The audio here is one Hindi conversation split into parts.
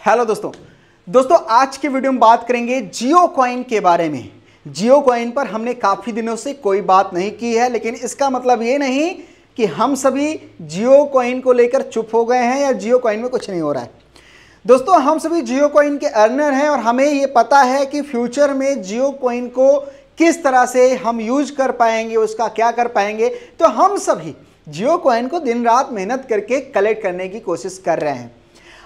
हेलो दोस्तों आज के वीडियो में बात करेंगे जियो कॉइन के बारे में। जियो कॉइन पर हमने काफ़ी दिनों से कोई बात नहीं की है, लेकिन इसका मतलब ये नहीं कि हम सभी जियो कॉइन को लेकर चुप हो गए हैं या जियो कॉइन में कुछ नहीं हो रहा है। दोस्तों हम सभी जियो कॉइन के अर्नर हैं और हमें ये पता है कि फ्यूचर में जियो कॉइन को किस तरह से हम यूज कर पाएंगे, उसका क्या कर पाएंगे। तो हम सभी जियो कॉइन को दिन रात मेहनत करके कलेक्ट करने की कोशिश कर रहे हैं।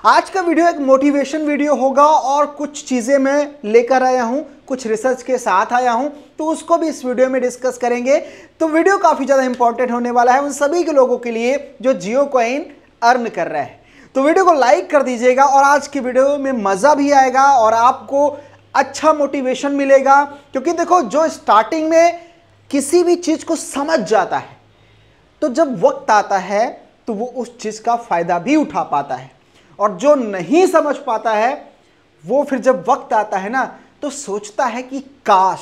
आज का वीडियो एक मोटिवेशन वीडियो होगा और कुछ चीज़ें मैं लेकर आया हूं, कुछ रिसर्च के साथ आया हूं, तो उसको भी इस वीडियो में डिस्कस करेंगे। तो वीडियो काफ़ी ज़्यादा इंपॉर्टेंट होने वाला है उन सभी के लोगों के लिए जो जियो कॉइन अर्न कर रहे हैं। तो वीडियो को लाइक कर दीजिएगा और आज की वीडियो में मज़ा भी आएगा और आपको अच्छा मोटिवेशन मिलेगा, क्योंकि देखो जो स्टार्टिंग में किसी भी चीज़ को समझ जाता है तो जब वक्त आता है तो वो उस चीज़ का फ़ायदा भी उठा पाता है, और जो नहीं समझ पाता है वो फिर जब वक्त आता है ना तो सोचता है कि काश।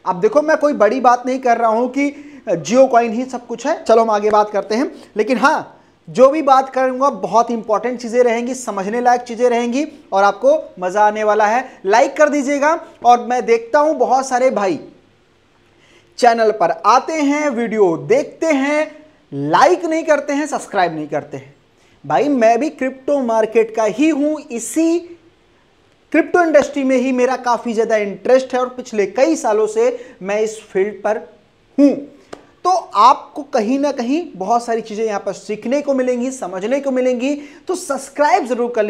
अब देखो मैं कोई बड़ी बात नहीं कर रहा हूं कि जियो कॉइन ही सब कुछ है, चलो हम आगे बात करते हैं। लेकिन हाँ, जो भी बात करूंगा बहुत इंपॉर्टेंट चीज़ें रहेंगी, समझने लायक चीज़ें रहेंगी और आपको मज़ा आने वाला है। लाइक कर दीजिएगा। और मैं देखता हूं बहुत सारे भाई चैनल पर आते हैं, वीडियो देखते हैं, लाइक नहीं करते हैं, सब्सक्राइब नहीं करते हैं। भाई मैं भी क्रिप्टो मार्केट का ही हूं, इसी क्रिप्टो इंडस्ट्री में ही मेरा काफ़ी ज़्यादा इंटरेस्ट है और पिछले कई सालों से मैं इस फील्ड पर हूं। तो आपको कहीं ना कहीं बहुत सारी चीज़ें यहाँ पर सीखने को मिलेंगी, समझने को मिलेंगी। तो सब्सक्राइब ज़रूर कर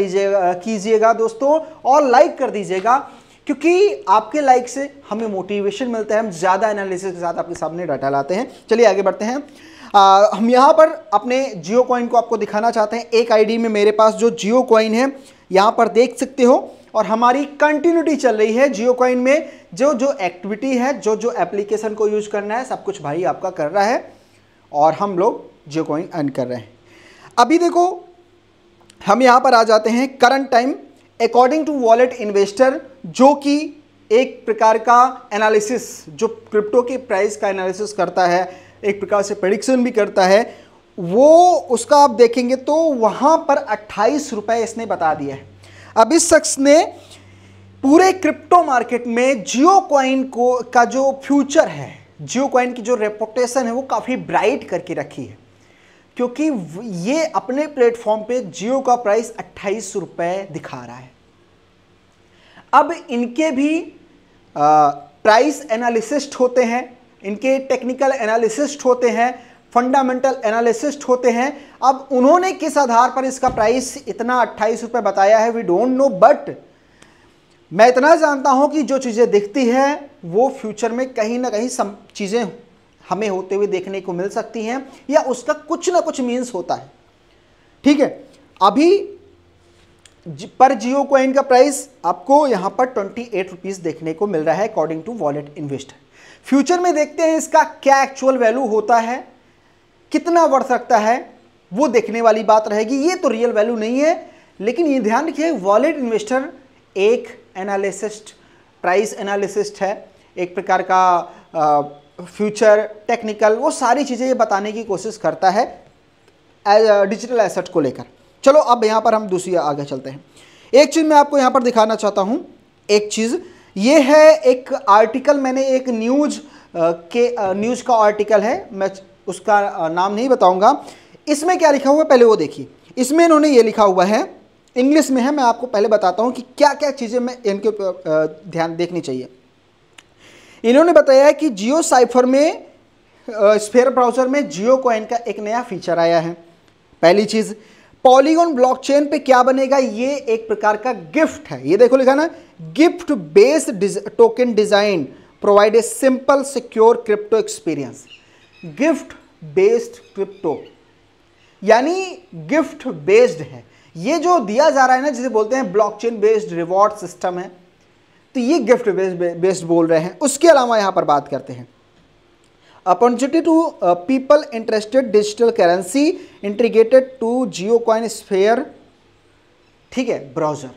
कीजिएगा दोस्तों, और लाइक कर दीजिएगा, क्योंकि आपके लाइक से हमें मोटिवेशन मिलता है, हम ज़्यादा एनालिसिस के साथ आपके सामने डाटा लाते हैं। चलिए आगे बढ़ते हैं। हम यहाँ पर अपने जियो कॉइन को आपको दिखाना चाहते हैं। एक आईडी में मेरे पास जो जियो कॉइन है यहाँ पर देख सकते हो, और हमारी कंटिन्यूटी चल रही है जियो कॉइन में। जो जो एक्टिविटी है, जो जो एप्लीकेशन को यूज करना है, सब कुछ भाई आपका कर रहा है और हम लोग जियो कॉइन अर्न कर रहे हैं। अभी देखो हम यहाँ पर आ जाते हैं current time according to wallet investor, जो कि एक प्रकार का एनालिसिस, जो क्रिप्टो के प्राइस का एनालिसिस करता है, एक प्रकार से प्रेडिक्शन भी करता है, वो उसका आप देखेंगे तो वहाँ पर 28 रुपये इसने बता दिया है। अब इस शख्स ने पूरे क्रिप्टो मार्केट में जियो कॉइन को का जो फ्यूचर है, जियो कॉइन की जो रेपुटेशन है वो काफ़ी ब्राइट करके रखी है, क्योंकि ये अपने प्लेटफॉर्म पे जियो का प्राइस 28 रुपये दिखा रहा है। अब इनके भी प्राइस एनालिसिस्ट होते हैं, इनके टेक्निकल एनालिसिस्ट होते हैं, फंडामेंटल एनालिसिस्ट होते हैं। अब उन्होंने किस आधार पर इसका प्राइस इतना 28 रुपये बताया है वी डोंट नो, बट मैं इतना जानता हूं कि जो चीज़ें दिखती हैं वो फ्यूचर में कहीं ना कहीं सब चीज़ें हमें होते हुए देखने को मिल सकती हैं, या उसका कुछ ना कुछ मीन्स होता है। ठीक है, अभी पर जियो कॉइन का प्राइस आपको यहाँ पर 28 रुपीज़ देखने को मिल रहा है according to wallet investor. Future में देखते हैं इसका क्या एक्चुअल वैल्यू होता है, कितना वर्थ रखता है, वो देखने वाली बात रहेगी। ये तो रियल वैल्यू नहीं है, लेकिन ये ध्यान रखिए वॉलेट इन्वेस्टर एक एनालिसिस्ट, प्राइस एनालिसिस्ट है, एक प्रकार का फ्यूचर टेक्निकल, वो सारी चीज़ें ये बताने की कोशिश करता है डिजिटल एसेट को लेकर। चलो अब यहाँ पर हम दूसरी आगे चलते हैं। एक चीज़ मैं आपको यहाँ पर दिखाना चाहता हूँ। एक चीज़ ये है, एक आर्टिकल मैंने एक न्यूज़ का आर्टिकल है, मैं उसका नाम नहीं बताऊंगा। इसमें क्या लिखा हुआ है पहले वो देखिए। इसमें इन्होंने ये लिखा हुआ है, इंग्लिश में है, मैं आपको पहले बताता हूँ कि क्या क्या चीज़ें मैं इनके ध्यान देखनी चाहिए। इन्होंने बताया है कि जियो साइफर में स्फेयर ब्राउज़र में जियो कॉइन का एक नया फीचर आया है। पहली चीज़, पॉलीगॉन ब्लॉकचेन पे क्या बनेगा, ये एक प्रकार का गिफ्ट है। ये देखो लिखा ना, gift based token design provide a simple secure crypto experience. Gift based crypto यानी गिफ्ट बेस्ड है। ये जो दिया जा रहा है ना, जिसे बोलते हैं ब्लॉकचेन बेस्ड रिवॉर्ड सिस्टम है, तो ये गिफ्ट बेस्ड बोल रहे हैं। उसके अलावा यहां पर बात करते हैं opportunity to people interested digital currency integrated to Jio coin sphere, ठीक है, ब्राउजर।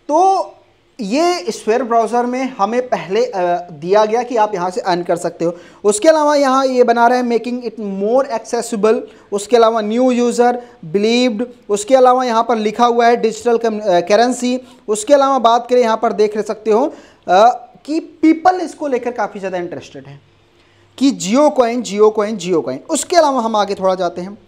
तो ये स्फेयर ब्राउज़र में हमें पहले दिया गया कि आप यहाँ से अर्न कर सकते हो। उसके अलावा यहाँ ये बना रहे हैं मेकिंग इट मोर एक्सेसिबल, उसके अलावा न्यू यूज़र बिलीव्ड, उसके अलावा यहाँ पर लिखा हुआ है डिजिटल करेंसी। उसके अलावा बात करें यहाँ पर देख सकते हो कि पीपल इसको लेकर काफ़ी ज़्यादा इंटरेस्टेड है कि जियो कॉइन जियो कॉइन जियो कॉइन। उसके अलावा हम आगे थोड़ा जाते हैं।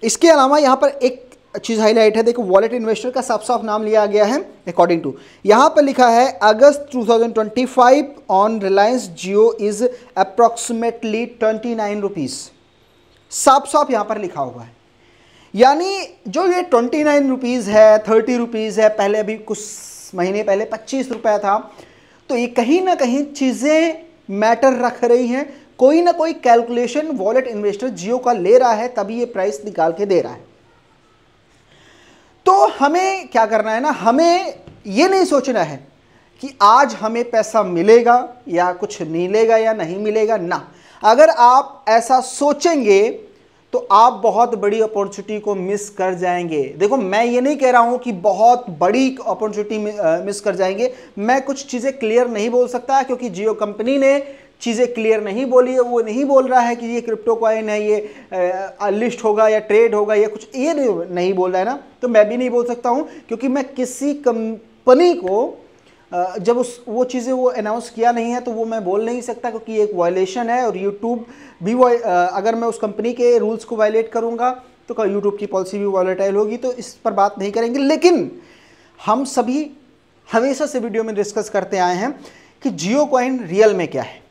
इसके अलावा यहाँ पर एक चीज़ हाईलाइट है, देखो वॉलेट इन्वेस्टर का साफ साफ नाम लिया गया है अकॉर्डिंग टू, यहाँ पर लिखा है अगस्त 2025 on Reliance Jio is approximately 29 rupees. साफ साफ यहाँ पर लिखा हुआ है, यानी जो ये 29 रुपीज़ है, 30 रुपीज़ है, पहले अभी कुछ महीने पहले 25 रुपये था, तो ये कहीं ना कहीं चीज़ें मैटर रख रही हैं। कोई ना कोई कैलकुलेशन वॉलेट इन्वेस्टर जियो का ले रहा है, तभी ये प्राइस निकाल के दे रहा है। तो हमें क्या करना है ना, हमें ये नहीं सोचना है कि आज हमें पैसा मिलेगा या कुछ मिलेगा या नहीं मिलेगा ना। अगर आप ऐसा सोचेंगे तो आप बहुत बड़ी अपॉर्चुनिटी को मिस कर जाएंगे। देखो मैं ये नहीं कह रहा हूँ कि बहुत बड़ी अपॉर्चुनिटी मिस कर जाएंगे, मैं कुछ चीज़ें क्लियर नहीं बोल सकता क्योंकि जियो कंपनी ने चीज़ें क्लियर नहीं बोली है। वो नहीं बोल रहा है कि ये क्रिप्टो कॉइन है, ये लिस्ट होगा या ट्रेड होगा या कुछ, ये नहीं बोल रहा है ना, तो मैं भी नहीं बोल सकता हूँ क्योंकि मैं किसी कंपनी को जब वो चीज़ें वो अनाउंस किया नहीं है तो वो मैं बोल नहीं सकता क्योंकि ये एक वायलेशन है। और यूट्यूब भी अगर मैं उस कंपनी के रूल्स को वायलेट करूँगा तो यूट्यूब की पॉलिसी भी वॉलेटाइल होगी, तो इस पर बात नहीं करेंगे। लेकिन हम सभी हमेशा से वीडियो में डिस्कस करते आए हैं कि जियो कॉइन रियल में क्या है।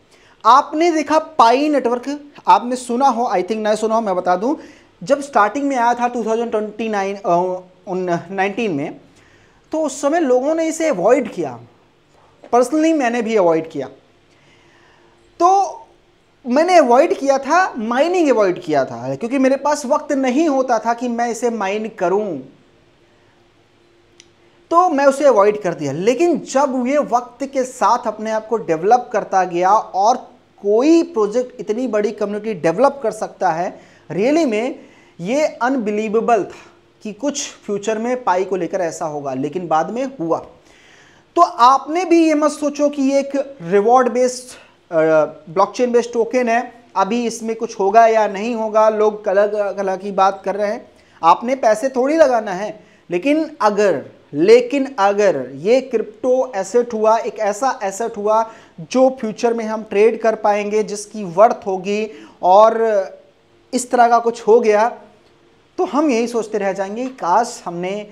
आपने देखा पाई नेटवर्क, आपने सुना हो, आई थिंक नहीं सुना हो, मैं बता दूं, जब स्टार्टिंग में आया था 2019 में, तो उस समय लोगों ने इसे अवॉइड किया। पर्सनली मैंने भी अवॉइड किया। तो मैंने अवॉइड किया था, माइनिंग अवॉइड किया था क्योंकि मेरे पास वक्त नहीं होता था कि मैं इसे माइन करूं, तो मैं उसे अवॉइड कर दिया। लेकिन जब ये वक्त के साथ अपने आप को डेवलप करता गया और कोई प्रोजेक्ट इतनी बड़ी कम्युनिटी डेवलप कर सकता है, रियली में ये अनबिलीवेबल था कि कुछ फ्यूचर में पाई को लेकर ऐसा होगा, लेकिन बाद में हुआ। तो आपने भी ये मत सोचो कि ये एक reward based blockchain based token है, अभी इसमें कुछ होगा या नहीं होगा, लोग अलग अलग की बात कर रहे हैं। आपने पैसे थोड़ी लगाना है, लेकिन अगर ये क्रिप्टो एसेट हुआ, एक ऐसा एसेट हुआ जो फ्यूचर में हम ट्रेड कर पाएंगे, जिसकी वर्थ होगी, और इस तरह का कुछ हो गया, तो हम यही सोचते रह जाएंगे काश हमने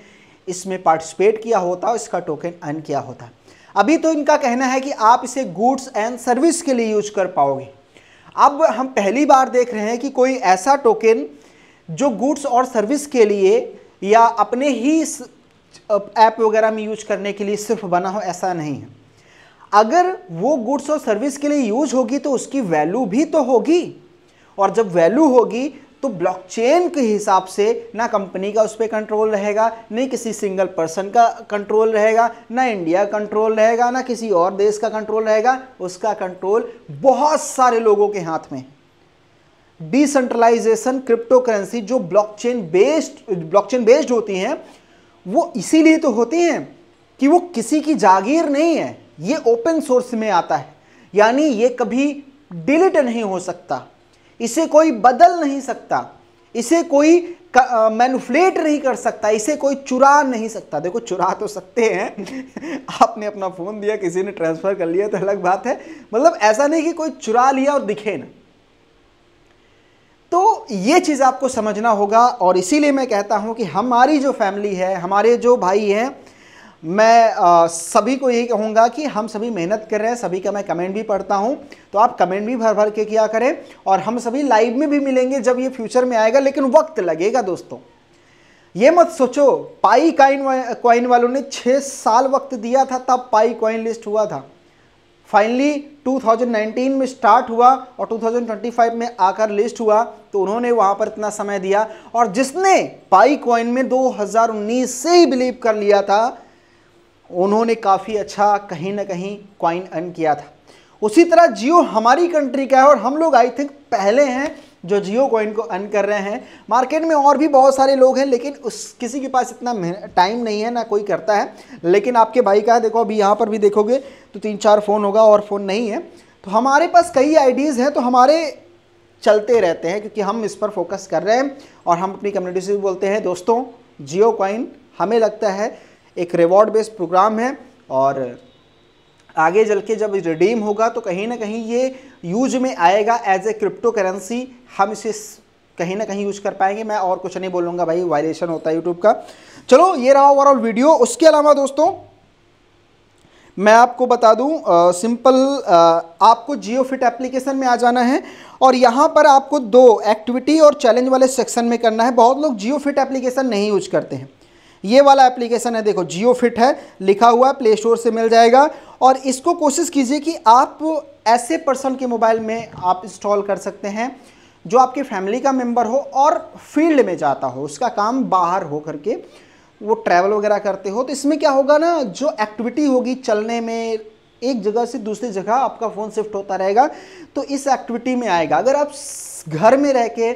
इसमें पार्टिसिपेट किया होता और इसका टोकन अर्न किया होता। अभी तो इनका कहना है कि आप इसे गुड्स एंड सर्विस के लिए यूज कर पाओगे। अब हम पहली बार देख रहे हैं कि कोई ऐसा टोकन जो गुड्स और सर्विस के लिए या अपने ही ऐप वगैरह में यूज करने के लिए सिर्फ बना हो, ऐसा नहीं है। अगर वो गुड्स और सर्विस के लिए यूज होगी तो उसकी वैल्यू भी तो होगी, और जब वैल्यू होगी तो ब्लॉकचेन के हिसाब से ना कंपनी का उस पर कंट्रोल रहेगा, नहीं किसी सिंगल पर्सन का कंट्रोल रहेगा, ना इंडिया कंट्रोल रहेगा, ना किसी और देश का कंट्रोल रहेगा। उसका कंट्रोल बहुत सारे लोगों के हाथ में। डिसेंट्रलाइजेशन क्रिप्टो करेंसी जो ब्लॉकचेन बेस्ड होती हैं, वो इसीलिए तो होती हैं कि वो किसी की जागीर नहीं है, ये ओपन सोर्स में आता है, यानी ये कभी डिलीट नहीं हो सकता, इसे कोई बदल नहीं सकता, इसे कोई मैनिपुलेट नहीं कर सकता, इसे कोई चुरा नहीं सकता। देखो चुरा तो सकते हैं आपने अपना फ़ोन दिया, किसी ने ट्रांसफ़र कर लिया तो अलग बात है, मतलब ऐसा नहीं कि कोई चुरा लिया और दिखे ना। तो ये चीज़ आपको समझना होगा, और इसीलिए मैं कहता हूँ कि हमारी जो फैमिली है, हमारे जो भाई हैं, मैं सभी को यही कहूँगा कि हम सभी मेहनत कर रहे हैं। सभी का मैं कमेंट भी पढ़ता हूँ, तो आप कमेंट भी भर भर के किया करें, और हम सभी लाइव में भी मिलेंगे जब ये फ्यूचर में आएगा, लेकिन वक्त लगेगा दोस्तों। ये मत सोचो पाई कॉइन वालों ने 6 साल वक्त दिया था, तब पाई कॉइन लिस्ट हुआ था। फाइनली 2019 में स्टार्ट हुआ और 2025 में आकर लिस्ट हुआ, तो उन्होंने वहाँ पर इतना समय दिया, और जिसने पाई कॉइन में 2019 से ही बिलीव कर लिया था, उन्होंने काफ़ी अच्छा कहीं ना कहीं कॉइन अर्न किया था। उसी तरह जियो हमारी कंट्री का है, और हम लोग आई थिंक पहले हैं जो जियो कॉइन को अर्न कर रहे हैं। मार्केट में और भी बहुत सारे लोग हैं, लेकिन किसी के पास इतना टाइम नहीं है, ना कोई करता है। लेकिन आपके भाई का देखो, अभी यहाँ पर भी देखोगे तो 3-4 फ़ोन होगा और फ़ोन नहीं है। तो हमारे पास कई आइडियाज़ हैं, तो हमारे चलते रहते हैं क्योंकि हम इस पर फोकस कर रहे हैं। और हम अपनी कम्युनिटी से भी बोलते हैं दोस्तों, जियो कॉइन हमें लगता है एक रिवॉर्ड बेस्ड प्रोग्राम है, और आगे चल के जब रिडीम होगा तो कहीं ना कहीं ये यूज में आएगा एज ए क्रिप्टो करेंसी। हम इसे कहीं ना कहीं यूज कर पाएंगे। मैं और कुछ नहीं बोलूँगा भाई, वायलेशन होता है यूट्यूब का। चलो ये रहा ओवरऑल वीडियो। उसके अलावा दोस्तों मैं आपको बता दूं, सिंपल आपको जियो फिट एप्लीकेशन में आ जाना है और यहाँ पर आपको 2 एक्टिविटी और चैलेंज वाले सेक्शन में करना है। बहुत लोग जियो फिट एप्लीकेशन नहीं यूज करते हैं। ये वाला एप्लीकेशन है, देखो जियो फिट है लिखा हुआ है, प्ले स्टोर से मिल जाएगा। और इसको कोशिश कीजिए कि आप ऐसे पर्सन के मोबाइल में आप इंस्टॉल कर सकते हैं जो आपके फैमिली का मेंबर हो और फील्ड में जाता हो, उसका काम बाहर हो करके वो ट्रैवल वगैरह करते हो। तो इसमें क्या होगा ना, जो एक्टिविटी होगी चलने में, एक जगह से दूसरी जगह आपका फ़ोन शिफ्ट होता रहेगा, तो इस एक्टिविटी में आएगा। अगर आप घर में रह के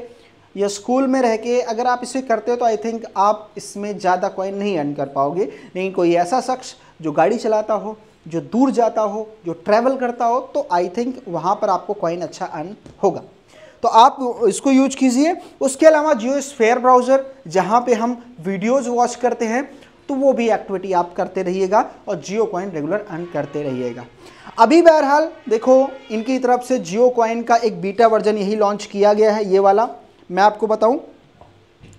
या स्कूल में रह के अगर आप इसे करते हो तो आई थिंक आप इसमें ज़्यादा कॉइन नहीं अर्न कर पाओगे। लेकिन कोई ऐसा शख्स जो गाड़ी चलाता हो, जो दूर जाता हो, जो ट्रैवल करता हो, तो आई थिंक वहाँ पर आपको कॉइन अच्छा अर्न होगा। तो आप इसको यूज कीजिए। उसके अलावा जियो स्फीयर ब्राउज़र, जहाँ पे हम वीडियोज़ वॉच करते हैं, तो वो भी एक्टिविटी आप करते रहिएगा और जियो कॉइन रेगुलर अर्न करते रहिएगा। अभी बहरहाल देखो, इनकी तरफ से जियो कॉइन का एक बीटा वर्जन यही लॉन्च किया गया है। ये वाला मैं आपको बताऊं,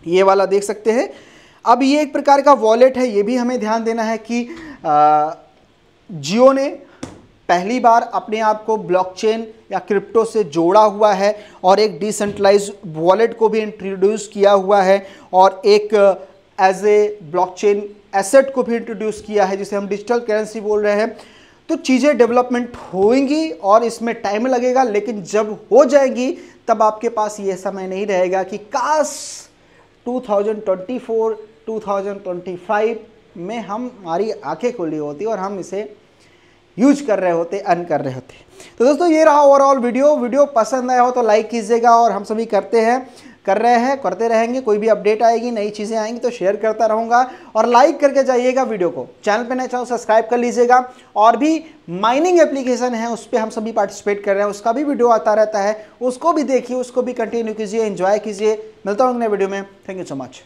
ये वाला देख सकते हैं। अब ये एक प्रकार का वॉलेट है। ये भी हमें ध्यान देना है कि जियो ने पहली बार अपने आप को ब्लॉकचेन या क्रिप्टो से जोड़ा हुआ है और एक डिसेंट्रलाइज वॉलेट को भी इंट्रोड्यूस किया हुआ है और एक एज ए ब्लॉकचेन एसेट को भी इंट्रोड्यूस किया है, जिसे हम डिजिटल करेंसी बोल रहे हैं। तो चीज़ें डेवलपमेंट होंगी और इसमें टाइम लगेगा, लेकिन जब हो जाएंगी तब आपके पास ये समय नहीं रहेगा कि काश 2024 2025 में हमारी आंखें खुली होती और हम इसे यूज कर रहे होते, अर्न कर रहे होते। तो दोस्तों ये रहा ओवरऑल वीडियो पसंद आया हो तो लाइक कीजिएगा। और हम सभी कर रहे हैं, करते रहेंगे। कोई भी अपडेट आएगी, नई चीज़ें आएंगी तो शेयर करता रहूँगा। और लाइक करके जाइएगा वीडियो को। चैनल पे नए चैनल सब्सक्राइब कर लीजिएगा। और भी माइनिंग एप्लीकेशन है, उस पर हम सभी पार्टिसिपेट कर रहे हैं, उसका भी वीडियो आता रहता है, उसको भी देखिए, उसको भी कंटिन्यू कीजिए, एंजॉय कीजिए। मिलता हूँ नए वीडियो में। Thank you so much.